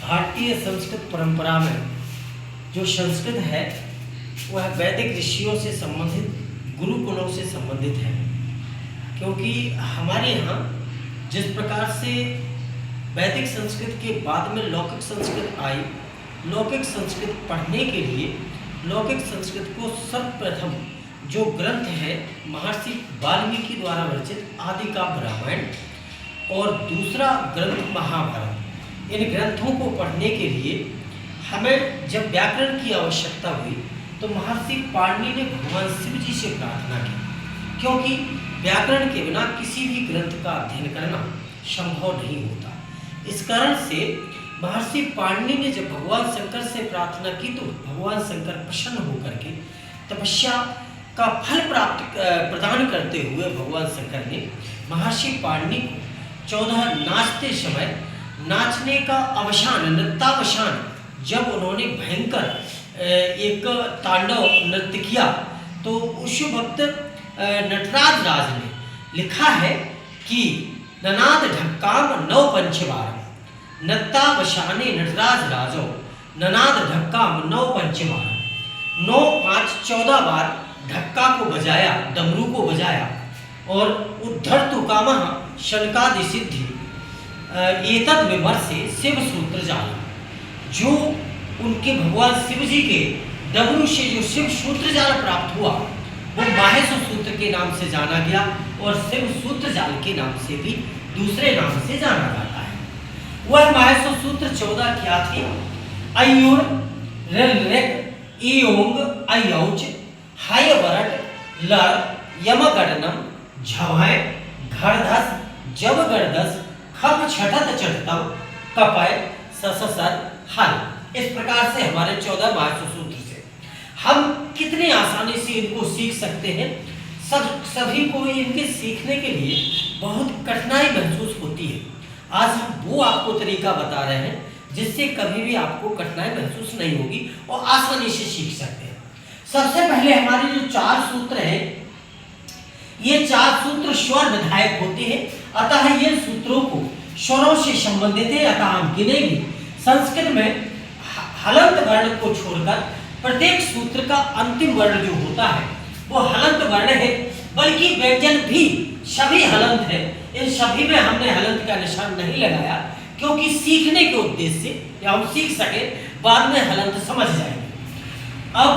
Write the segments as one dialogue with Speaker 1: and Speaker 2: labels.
Speaker 1: भारतीय संस्कृत परंपरा में जो संस्कृत है वह वैदिक ऋषियों से संबंधित गुरुकुलों से संबंधित है, क्योंकि हमारे यहाँ जिस प्रकार से वैदिक संस्कृत के बाद में लौकिक संस्कृत आई, लौकिक संस्कृत पढ़ने के लिए लौकिक संस्कृत को सर्वप्रथम जो ग्रंथ है महर्षि वाल्मीकि द्वारा रचित आदि काव्य रामायण और दूसरा ग्रंथ महाभारत, इन ग्रंथों को पढ़ने के लिए हमें जब व्याकरण की आवश्यकता हुई तो महर्षि पाणिनि ने भगवान शिव जी से प्रार्थना की, क्योंकि व्याकरण के बिना किसी भी ग्रंथ का अध्ययन करना संभव नहीं होता। इस कारण से महर्षि पाणिनि ने जब भगवान शंकर से प्रार्थना की तो भगवान शंकर प्रसन्न होकर के तपस्या का फल प्रदान करते हुए भगवान शंकर ने महर्षि पाणिनि को 14 नाचते समय नाचने का अवसान, नृत्यावसान, जब उन्होंने भयंकर एक तांडव नृत्य किया तो उस वक्त नटराज राज ने लिखा है कि ननाद ढक्काम नौ पंचवार, नृत्यावसाने नटराज राजो ननाद ढक्काम नौ पंचवार, 9 5 14 बार ढक्का को बजाया, डमरू को बजाया और उद्धर तु कामः शनकादि सिद्धि एतद विमर्शे शिव सूत्र जाल, जो उनके भगवान शिव जी के डमरू से जो शिव सूत्र जाल प्राप्त हुआ वो माहेश सूत्र के नाम से जाना गया और शिव सूत्र जाल के नाम से भी दूसरे नाम से जाना जाता है। वह माहेश सूत्र 14 क्या थे? अयुर रेक इयोंग अयौच हाय वरट लड़ यमगणनम झवाय घरधस जब गणदस खब छठत चढ़तम कपय सससर हल। इस प्रकार से हमारे 14 माहेश सूत्र से हम कितने आसानी से इनको सीख सकते हैं। सभी को इनके सीखने के लिए बहुत कठिनाई महसूस होती है। आज हम वो आपको तरीका बता रहे हैं जिससे कभी भी आपको कठिनाई महसूस नहीं होगी और आसानी से सीख सकते हैं। सबसे पहले हमारे जो 4 सूत्र हैं, ये 4 सूत्र स्वर विधायक होते हैं, अतः ये सूत्रों को स्वरों से संबंधित है। अतः हम गिनेंगे संस्कृत में हलंत वर्ण को छोड़कर प्रत्येक सूत्र का अंतिम वर्ण जो होता है वो हलंत वर्ण है, बल्कि व्यंजन भी सभी हलंत है। इन सभी में हमने हलंत का निशान नहीं लगाया क्योंकि सीखने के उद्देश्य से या हम सीख सके, बाद में हलंत समझ जाएंगे। अब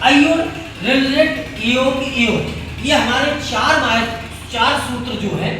Speaker 1: अयोर रिलेट योग योग, ये हमारे 4 सूत्र जो है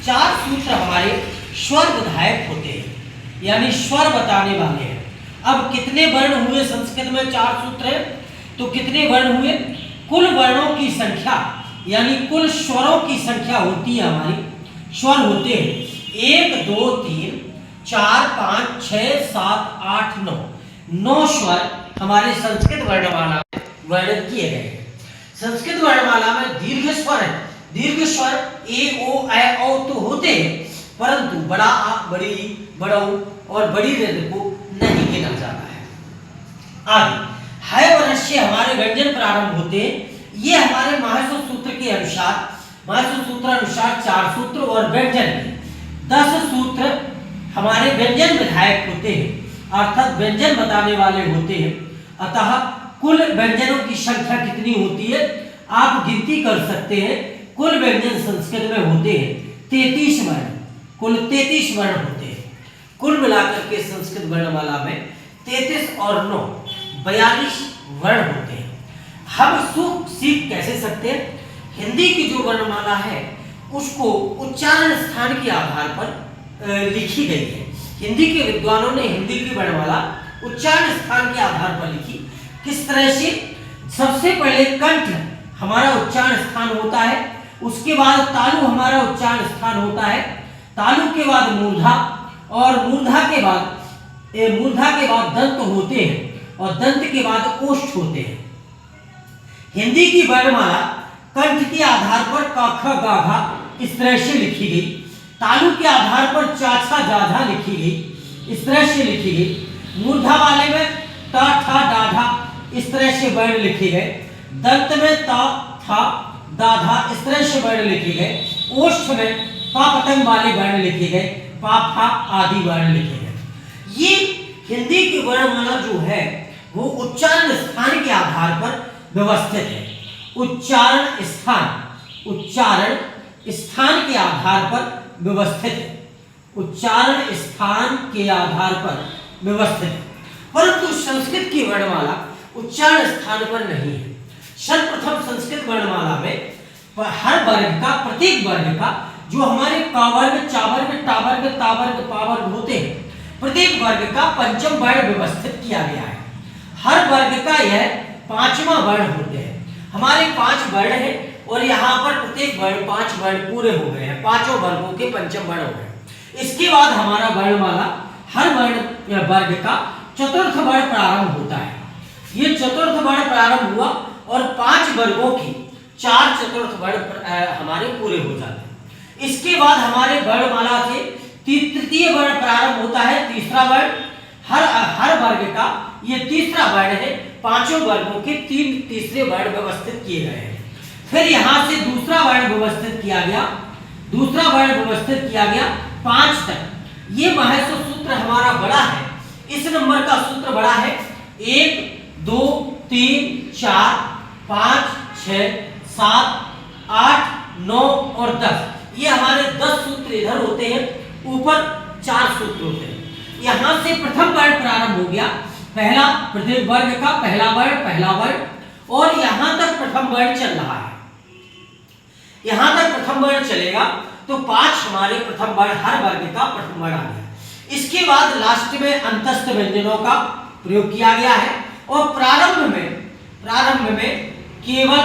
Speaker 1: 4 सूत्र हमारे स्वर विधायक होते हैं, यानी स्वर बताने वाले हैं। अब कितने वर्ण हुए संस्कृत में? 4 सूत्र है तो कितने वर्ण हुए? कुल वर्णों की संख्या यानी कुल स्वरों की संख्या होती है, हमारी स्वर होते हैं 1 2 3 4 5 6 7 8 9, 9 स्वर हमारे संस्कृत वर्णमाला में वर्णित किए गए हैं। संस्कृत वर्णमाला में दीर्घ स्वर है, दीर्घ स्वर ए ओ ऐ औ तो होते हैं, परंतु बड़ा आ, बड़ी, बड़ौ और बड़ी ऋ को नहीं गिना जाता है। आगे है वर्ण से हमारे व्यंजन प्रारंभ होते हैं। ये हमारे माहेश सूत्र के अनुसार, माहेश सूत्र अनुसार 4 सूत्र और व्यंजन 10 सूत्र हमारे व्यंजन विधायक होते हैं, अर्थात व्यंजन बताने वाले होते हैं। अतः कुल व्यंजनों की संख्या कितनी होती है आप गिनती कर सकते हैं। कुल व्यंजन संस्कृत में होते हैं 33 वर्ण, कुल 33 वर्ण होते हैं। कुल मिलाकर के संस्कृत वर्णमाला में 33 और 9 42 वर्ण होते हैं। हम सीख कैसे सकते हैं? हिंदी की जो वर्णमाला है उसको उच्चारण स्थान के आधार पर लिखी गई है। हिंदी के विद्वानों ने हिंदी की वर्णमाला उच्चारण स्थान के आधार पर लिखी। किस तरह से? सबसे पहले कंठ हमारा उच्चारण स्थान होता है, उसके बाद तालु हमारा उच्चारण स्थान होता है, तालु के बाद मूर्धा और मूर्धा के बाद दंत होते हैं और दंत के बाद ओष्ठ होते हैं। हिंदी की वर्णमाला कंठ के आधार पर क ख ग घ इस तरह से लिखी गई, तालु के आधार पर च छ ज झ लिखी गई, इस तरह से लिखी गई। मूर्धा वाले में त ठ ड ढ इस तरह से वर्ण लिखे गए, दंत में त थ द ध इस तरह से वर्ण लिखे गए, ओष्ठ में प पतंग वाले वर्ण लिखे गए, प फ आदि वर्ण लिखे गए। ये हिंदी की वर्णमाला जो है वो उच्चारण स्थान के आधार पर व्यवस्थित है। उच्चारण स्थान के आधार पर व्यवस्थित है। उच्चारण स्थान के आधार पर व्यवस्थित है, परंतु संस्कृत की वर्णमाला उच्चारण स्थान पर नहीं है। सर्वप्रथम संस्कृत वर्णमाला में हर वर्ग का, प्रत्येक वर्ग का, जो हमारे क वर्ग, चा वर्ग, टा वर्ग, ता वर्ग, पा वर्ग होते हैं, प्रत्येक वर्ग का पंचम वर्ण व्यवस्थित किया गया है। हर वर्ग का यह पांचवा वर्ण होते हैं। हमारे 5 वर्ण हैं और यहाँ पर प्रत्येक वर्ण 5 वर्ण पूरे हो गए हैं, पांचों वर्गों के पंचम वर्ण हो गए। इसके बाद हमारा वर्णमाला हर वर्ण या वर्ग का चतुर्थ वर्ण प्रारंभ होता है। ये चतुर्थ वर्ण प्रारंभ हुआ और 5 वर्गों की 4 चतुर्थ वर्ण हमारे पूरे हो जाते हैं। इसके बाद हमारे वर्णमाला से तृतीय वर्ण प्रारंभ होता है, तीसरा वर्ण। हर वर्ग का ये तीसरा वर्ण है। पांचों वर्गों के 3 तीसरे वर्ण व्यवस्थित किए गए हैं। फिर यहाँ से दूसरा वर्ण व्यवस्थित किया गया, 5 तक। ये महर्षि सूत्र हमारा बड़ा है, इस नंबर का सूत्र बड़ा है। 1 2 3 4 5 6 7 8 9 और 10, ये हमारे 10 सूत्र इधर होते हैं, ऊपर 4 सूत्र होते हैं। यहां से प्रथम वर्ण प्रारंभ हो गया, पहला प्रत्येक वर्ग का पहला वर्ण, और यहां तक प्रथम वर्ण चल रहा है। यहां तक प्रथम वर्ण चलेगा तो 5 हमारे प्रथम वर्ण, हर वर्ग का प्रथम वर्ण आ गया। इसके बाद लास्ट में अंतस्थ व्यंजनों का प्रयोग किया गया है और प्रारंभ में केवल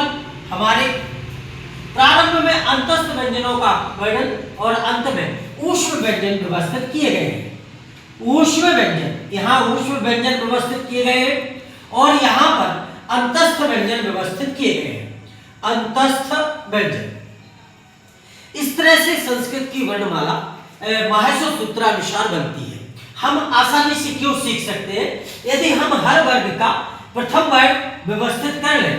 Speaker 1: हमारे प्रारंभ में अंतस्थ व्यंजनों का वर्णन और अंत में ऊष्म व्यंजन व्यवस्थित किए गए हैं। ऊष्म व्यंजन, यहाँ ऊष्म व्यंजन व्यवस्थित किए गए हैं और यहाँ पर अंतस्थ व्यंजन व्यवस्थित किए गए हैं। अंतस्थ व्यंजन, इस तरह से संस्कृत की वर्णमाला महर्षि सूत्रानुसार बनती है। हम आसानी से क्यों सीख सकते हैं? यदि हम हर वर्ग का प्रथम वर्ण व्यवस्थित कर लें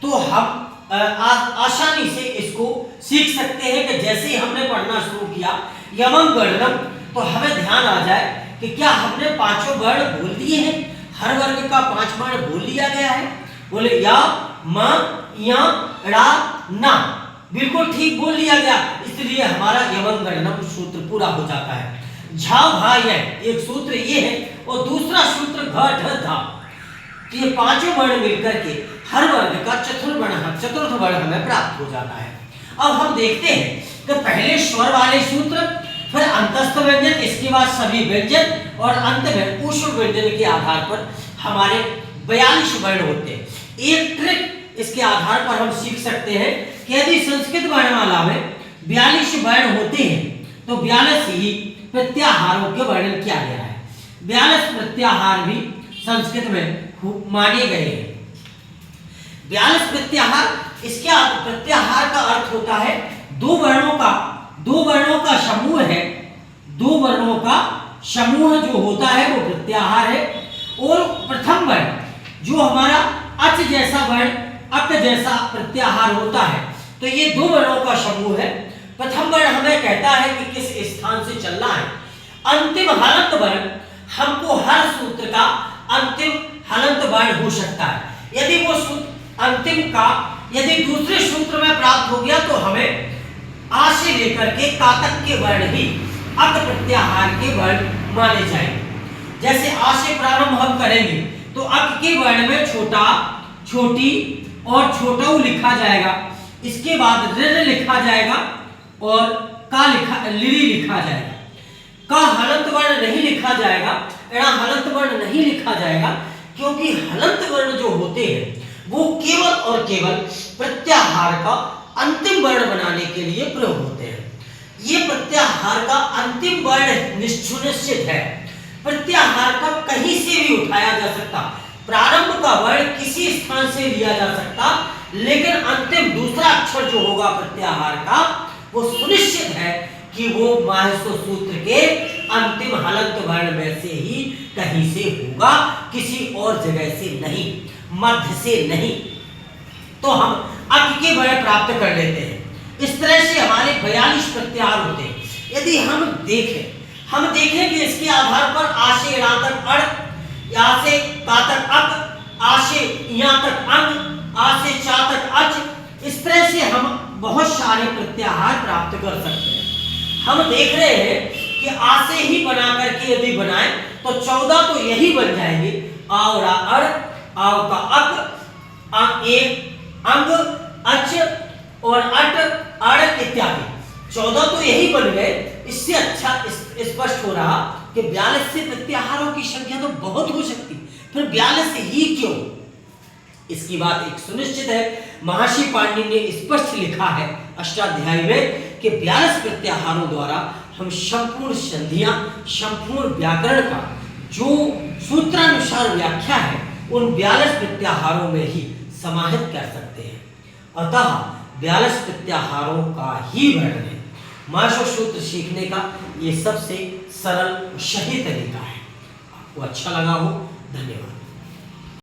Speaker 1: तो हम आसानी से इसको सीख सकते हैं कि जैसे ही हमने पढ़ना शुरू किया यमं गणनम, तो हमें ध्यान आ जाए कि क्या हमने 5 वर्ण बोल दिए हैं, हर वर्ग का 5 वर्ण बोल लिया गया है। बोले या, म, या, ड़ा, ना, बिल्कुल ठीक बोल लिया गया, इसलिए हमारा यमं गणनम सूत्र पूरा हो जाता है। झा भा यह एक सूत्र ये है और दूसरा सूत्र घ ढ धा, ये 5 वर्ण मिलकर के हर वर्ग का चतुर्थ वर्ण हमें प्राप्त हो जाता है। अब हम देखते हैं कि पहले स्वर वाले सूत्र, फिर अंतस्थ व्यंजन, इसके बाद सभी व्यंजन और अंत में ऊष्म व्यंजन के आधार पर हमारे 42 वर्ण होते हैं। एक ट्रिक इसके आधार पर हम सीख सकते हैं कि यदि संस्कृत वर्णमाला में 42 वर्ण होते हैं तो 42 ही प्रत्याहारों के वर्णन किया गया है। 42 प्रत्याहार भी संस्कृत में माने गए हैं। 42 प्रत्याहार, इसके प्रत्याहार का अर्थ होता है दो वर्णों का समूह है। 2 वर्णों का समूह जो होता है वो प्रत्याहार है। और प्रथम वर्ण जो हमारा अच जैसा वर्ण, अक जैसा प्रत्याहार होता है, तो ये 2 वर्णों का समूह है। प्रथम वर्ण हमें कहता है कि किस स्थान से चलना है। अंतिम हलंत वर्ण हमको हर सूत्र का अंतिम हलंत वर्ण हो सकता है। यदि वो सूत्र अंतिम का यदि दूसरे सूत्र में प्राप्त हो गया तो हमें आ से लेकर के का तक के वर्ण ही अक प्रत्याहार के वर्ण माने जाएंगे। जैसे आ से प्रारंभ हम करेंगे तो अक के वर्ण में छोटा, छोटी और छोटा लिखा जाएगा। इसके बाद ऋ लिखा जाएगा और का लिरी लिखा जाएगा। का हलंत वर्ण नहीं लिखा जाएगा, एड़ा हलंत वर्ण नहीं लिखा जाएगा, क्योंकि हलंत वर्ण जो होते हैं वो केवल और केवल प्रत्याहार का अंतिम वर्ण बनाने के लिए प्रयोग होते हैं। ये प्रत्याहार का अंतिम वर्ण निश्चित है। प्रत्याहार का कहीं से भी उठाया जा सकता, प्रारंभ का वर्ण किसी स्थान से लिया जा सकता, लेकिन अंतिम दूसरा अक्षर जो होगा प्रत्याहार का वो सुनिश्चित है कि वो महर्षि सूत्र के अंतिम हलंत वर्ण में से ही कहीं से होगा, किसी और जगह से नहीं, मध्य से नहीं। तो हम अक के वर्ण प्राप्त कर लेते हैं। इस तरह से हमारे 42 प्रत्याहार होते हैं। यदि हम देखें हम देखेंगे इसके आधार पर आ से रा तक अड़, या से का तक अक, आ से या तक अंग, आ से चा तक अच। इस तरह से हम बहुत सारे प्रत्याहार प्राप्त कर सकते हैं। हम देख रहे हैं कि आ से ही बना करके यदि बनाए तो 14 तो यही बन जाएंगे, आओ रा अड़, आओ का अक, एक अंग, अच और अट, अड़ इत्यादि 14 तो यही बन गए। इससे अच्छा स्पष्ट हो रहा कि 42 से प्रत्याहारों की संख्या तो बहुत हो सकती, फिर 42 ही क्यों? इसकी बात एक सुनिश्चित है। महर्षि पाणिनि ने स्पष्ट लिखा है अष्टाध्यायी में कि 42 प्रत्याहारों द्वारा हम संपूर्ण संधियां, संपूर्ण व्याकरण का जो सूत्रानुसार व्याख्या है उन 42 प्रत्याहारों में ही समाहित कर सकते हैं। अतः 42 प्रत्याहारों का ही वर्णन है। मार्शल सूत्र सीखने का ये सबसे सरल और सही तरीका है। आपको अच्छा लगा हो, धन्यवाद।